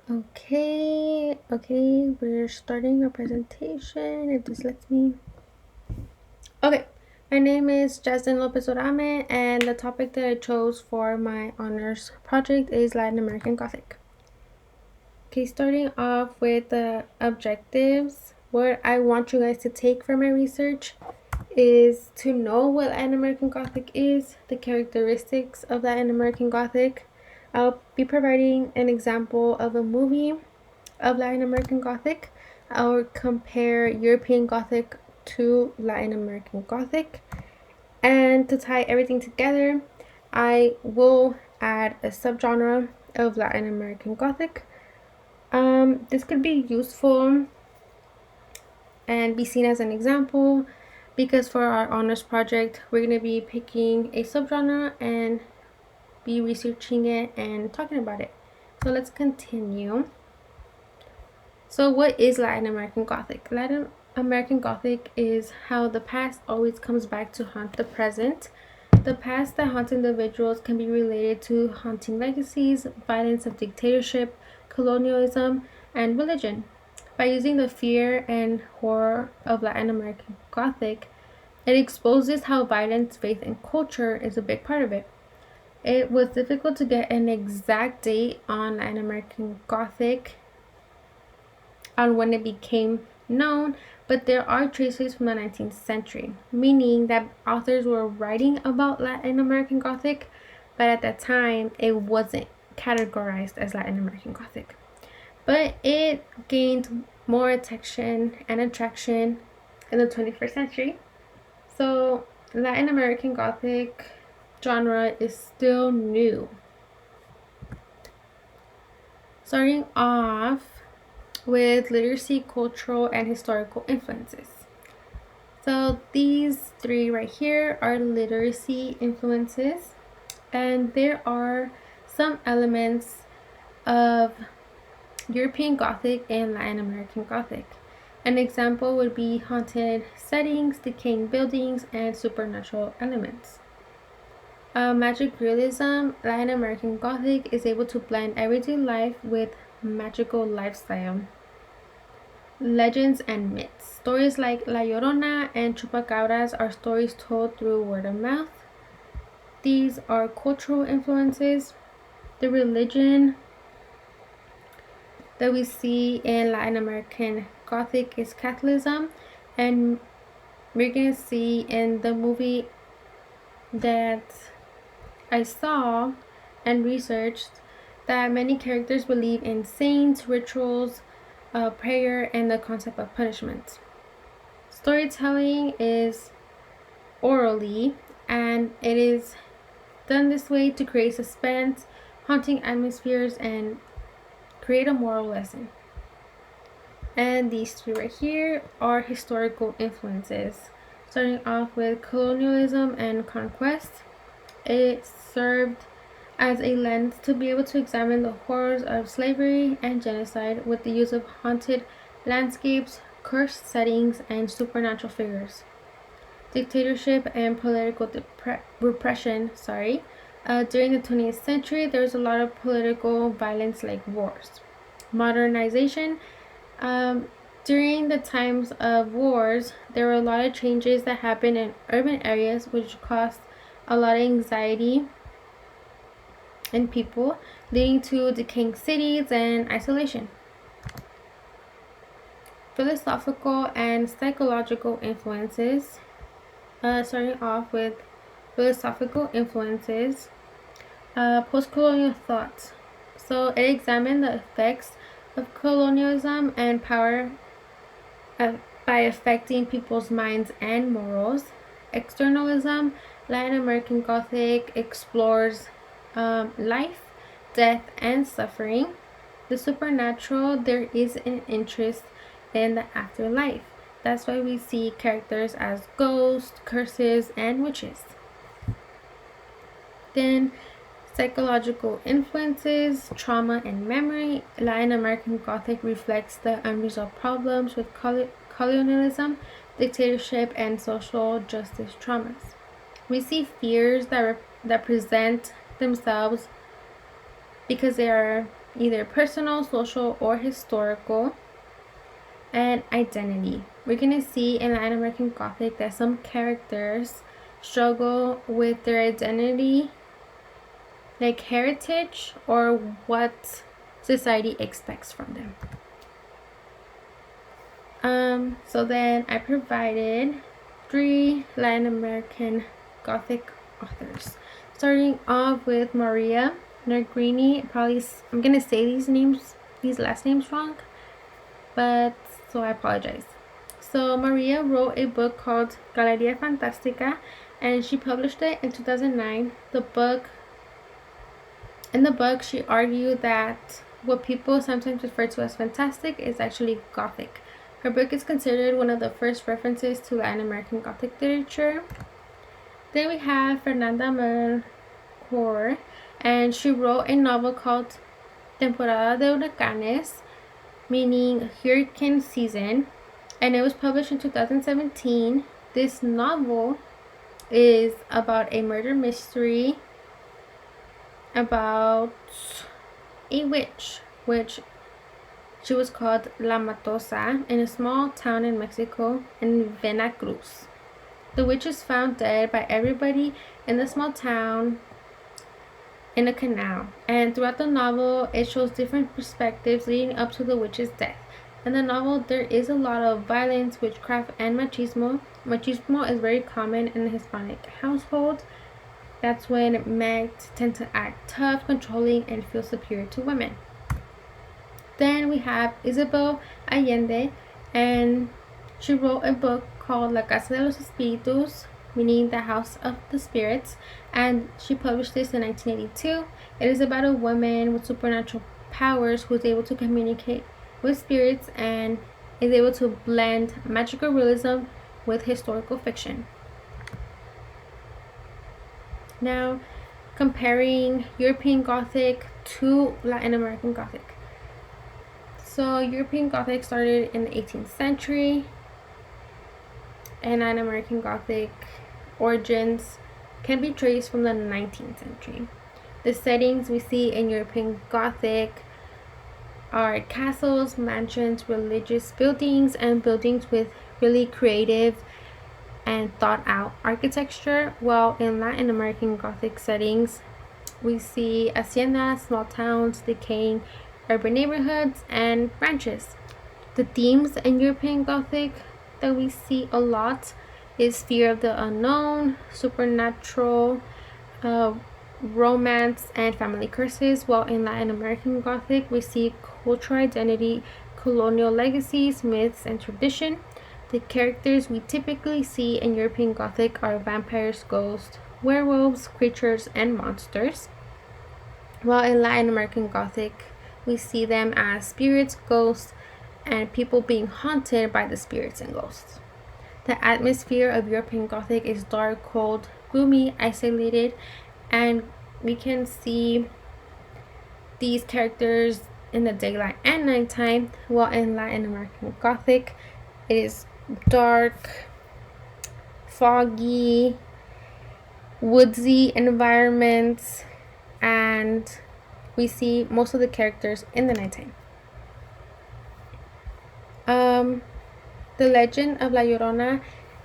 Okay, we're starting our presentation if this lets me. Okay, my name is Jasmine Lopez Orame, and the topic that I chose for my honors project is Latin American Gothic. Okay, starting off with the objectives, what I want you guys to take from my research is to know what Latin American Gothic is, the characteristics of Latin American Gothic. I'll be providing an example of a movie of Latin American Gothic. I'll compare European Gothic to Latin American Gothic. And to tie everything together, I will add a subgenre of Latin American Gothic. This could be useful and be seen as an example because for our honors project, we're going to be picking a subgenre and be researching it and talking about it. So let's continue. So what is Latin American Gothic? Latin American Gothic is how the past always comes back to haunt the present. The past that haunts individuals can be related to haunting legacies, violence of dictatorship, colonialism, and religion. By using the fear and horror of Latin American Gothic, it exposes how violence, faith, and culture is a big part of it. It was difficult to get an exact date on Latin American Gothic on when it became known, but there are traces from the 19th century, meaning that authors were writing about Latin American Gothic, but at that time it wasn't categorized as Latin American Gothic. But it gained more attention and attraction in the 21st century. So Latin American Gothic genre is still new. Starting off with literacy, cultural, and historical influences. So these three right here are literacy influences, and there are some elements of European Gothic and Latin American Gothic. An example would be haunted settings, decaying buildings, and supernatural elements. Magic realism, Latin American Gothic is able to blend everyday life with magical lifestyle. Legends and myths. Stories like La Llorona and Chupacabras are stories told through word of mouth. These are cultural influences. The religion that we see in Latin American Gothic is Catholicism, and we're going to see in the movie that I saw and researched that many characters believe in saints, rituals, prayer, and the concept of punishment. Storytelling is orally, and it is done this way to create suspense, haunting atmospheres, and create a moral lesson. And these three right here are historical influences. Starting off with colonialism and conquest, it served as a lens to be able to examine the horrors of slavery and genocide with the use of haunted landscapes, cursed settings, and supernatural figures. Dictatorship and political repression, during the 20th century, there was a lot of political violence like wars. Modernization, during the times of wars, there were a lot of changes that happened in urban areas which caused a lot of anxiety in people, leading to decaying cities and isolation. Philosophical and psychological influences. Starting off with philosophical influences, post-colonial thought. So it examined the effects of colonialism and power by affecting people's minds and morals. Externalism, Latin American Gothic explores life, death, and suffering. The supernatural, there is an interest in the afterlife. That's why we see characters as ghosts, curses, and witches. Then psychological influences, trauma and memory. Latin American Gothic reflects the unresolved problems with colonialism, dictatorship, and social justice traumas. We see fears that present themselves because they are either personal, social, or historical. And identity. We're going to see in Latin American Gothic that some characters struggle with their identity, like heritage, or what society expects from them. So then I provided 3 Latin American Gothic authors, starting off with Maria Negrini. Probably I'm gonna say these last names wrong, but so I apologize. So Maria wrote a book called Galeria Fantástica, and she published it in 2009. In the book, she argued that what people sometimes refer to as fantastic is actually Gothic. Her book is considered one of the first references to Latin American Gothic literature. Then we have Fernanda Melchor, and she wrote a novel called Temporada de Huracanes, meaning hurricane season, and it was published in 2017. This novel is about a murder mystery about a witch, which she was called La Matosa, in a small town in Mexico, in Veracruz. The witch is found dead by everybody in the small town in a canal, and throughout the novel it shows different perspectives leading up to the witch's death. In the novel there is a lot of violence, witchcraft, and machismo. Machismo is very common in the Hispanic household. That's when men tend to act tough, controlling, and feel superior to women. Then we have Isabel Allende, and she wrote a book called La Casa de los Espíritus, meaning the House of the Spirits, and she published this in 1982. It is about a woman with supernatural powers who is able to communicate with spirits and is able to blend magical realism with historical fiction. Now, comparing European Gothic to Latin American Gothic. So European Gothic started in the 18th century, and Latin American Gothic origins can be traced from the 19th century. The settings we see in European Gothic are castles, mansions, religious buildings, and buildings with really creative and thought out architecture, while in Latin American Gothic settings we see haciendas, small towns, decaying urban neighborhoods, and ranches. The themes in European Gothic that we see a lot is fear of the unknown, supernatural, romance, and family curses, while in Latin American Gothic we see cultural identity, colonial legacies, myths, and tradition. The characters we typically see in European Gothic are vampires, ghosts, werewolves, creatures, and monsters, while in Latin American Gothic we see them as spirits, ghosts, and people being haunted by the spirits and ghosts. The atmosphere of European Gothic is dark, cold, gloomy, isolated, and we can see these characters in the daylight and nighttime, while in Latin American Gothic it is dark, foggy, woodsy environments, and we see most of the characters in the nighttime. The Legend of La Llorona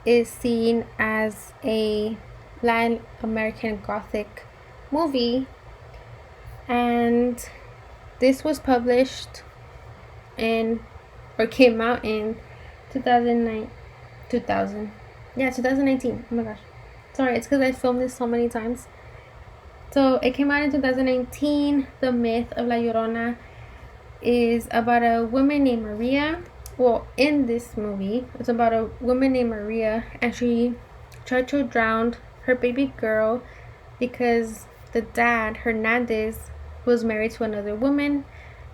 is seen as a Latin American Gothic movie, and this was published in, or came out in 2019. Oh my gosh, sorry, it's because I filmed this so many times. So it came out in 2019. The myth of La Llorona is about a woman named Maria. Well, in this movie, it's about a woman named Maria, and she tried to drown her baby girl because the dad, Hernandez, was married to another woman,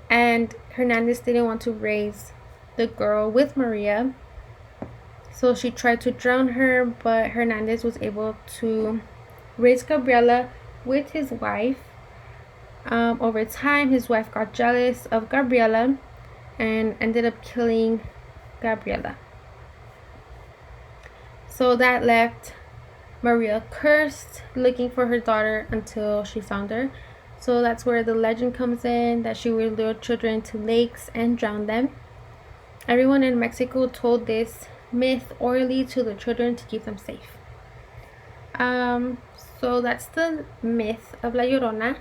and Hernandez didn't want to raise the girl with Maria. So she tried to drown her, but Hernandez was able to raise Gabriela with his wife. Over time, his wife got jealous of Gabriela and ended up killing Gabriela. So that left Maria cursed, looking for her daughter until she found her. So that's where the legend comes in that she would lure children to lakes and drown them. Everyone in Mexico told this myth orally to the children to keep them safe. Um, so that's the myth of La Llorona.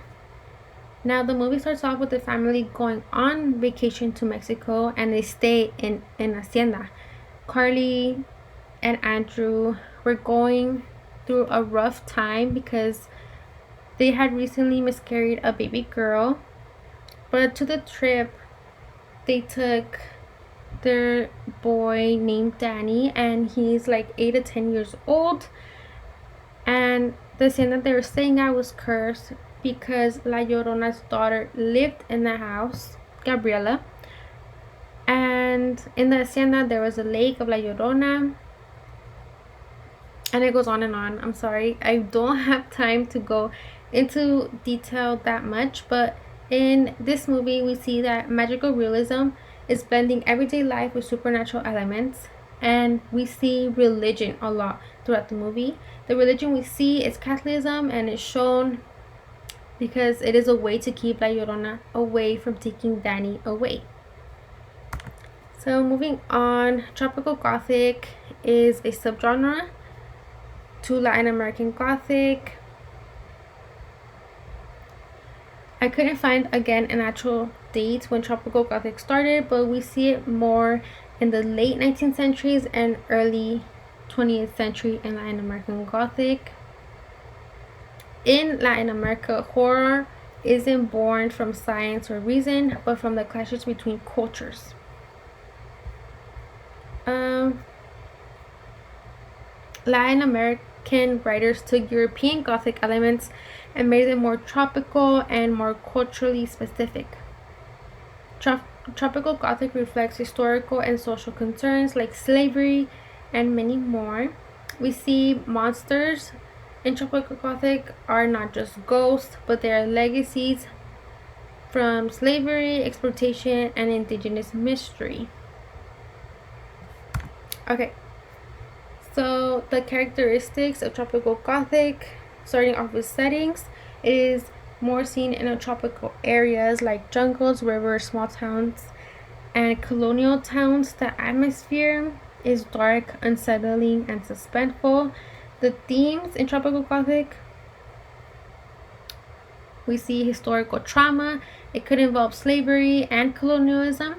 Now the movie starts off with the family going on vacation to Mexico and they stay in Hacienda. Carly and Andrew were going through a rough time because they had recently miscarried a baby girl. But to the trip, they took their boy named Danny, and he's like 8 to 10 years old. And the hacienda they were staying at was cursed because La Llorona's daughter lived in the house, Gabriela. And in the hacienda there was a lake of La Llorona. And it goes on and on. I'm sorry, I don't have time to go into detail that much, but in this movie we see that magical realism is blending everyday life with supernatural elements, and we see religion a lot throughout the movie. The religion we see is Catholicism, and it's shown because it is a way to keep La Llorona away from taking Danny away. So moving on, Tropical Gothic is a subgenre to Latin American Gothic. I couldn't find again an actual date when Tropical Gothic started, but we see it more in the late 19th centuries and early 20th century in Latin American Gothic. In Latin America, horror isn't born from science or reason, but from the clashes between cultures. Latin American writers took European Gothic elements and made them more tropical and more culturally specific. Tropical Gothic reflects historical and social concerns like slavery and many more. We see monsters in Tropical Gothic are not just ghosts, but they are legacies from slavery, exploitation, and indigenous mystery. Okay, so the characteristics of Tropical Gothic, starting off with settings, is more seen in tropical areas like jungles, rivers, small towns, and colonial towns. The atmosphere is dark, unsettling, and suspenseful. The themes in Tropical Gothic, we see historical trauma. It could involve slavery and colonialism.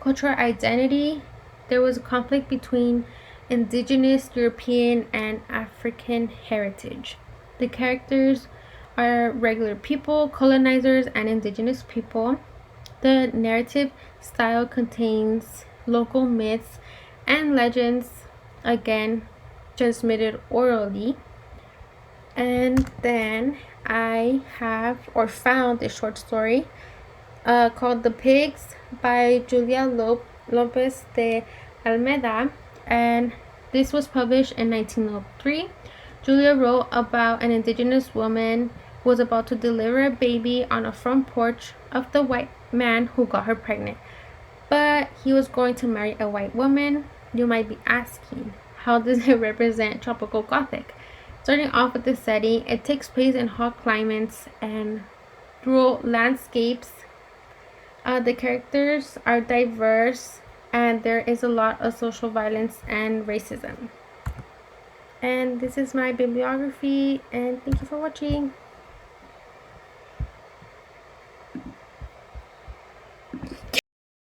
Cultural identity, there was a conflict between indigenous, European, and African heritage. The characters are regular people, colonizers, and indigenous people. The narrative style contains local myths and legends, again transmitted orally. And then I have or found a short story called The Pigs by Julia Lopez de Almeida, and this was published in 1903. Julia wrote about an indigenous woman who was about to deliver a baby on a front porch of the white man who got her pregnant. But he was going to marry a white woman. You might be asking, how does it represent Tropical Gothic? Starting off with the setting, it takes place in hot climates and rural landscapes. The characters are diverse, and there is a lot of social violence and racism. And this is my bibliography, and thank you for watching.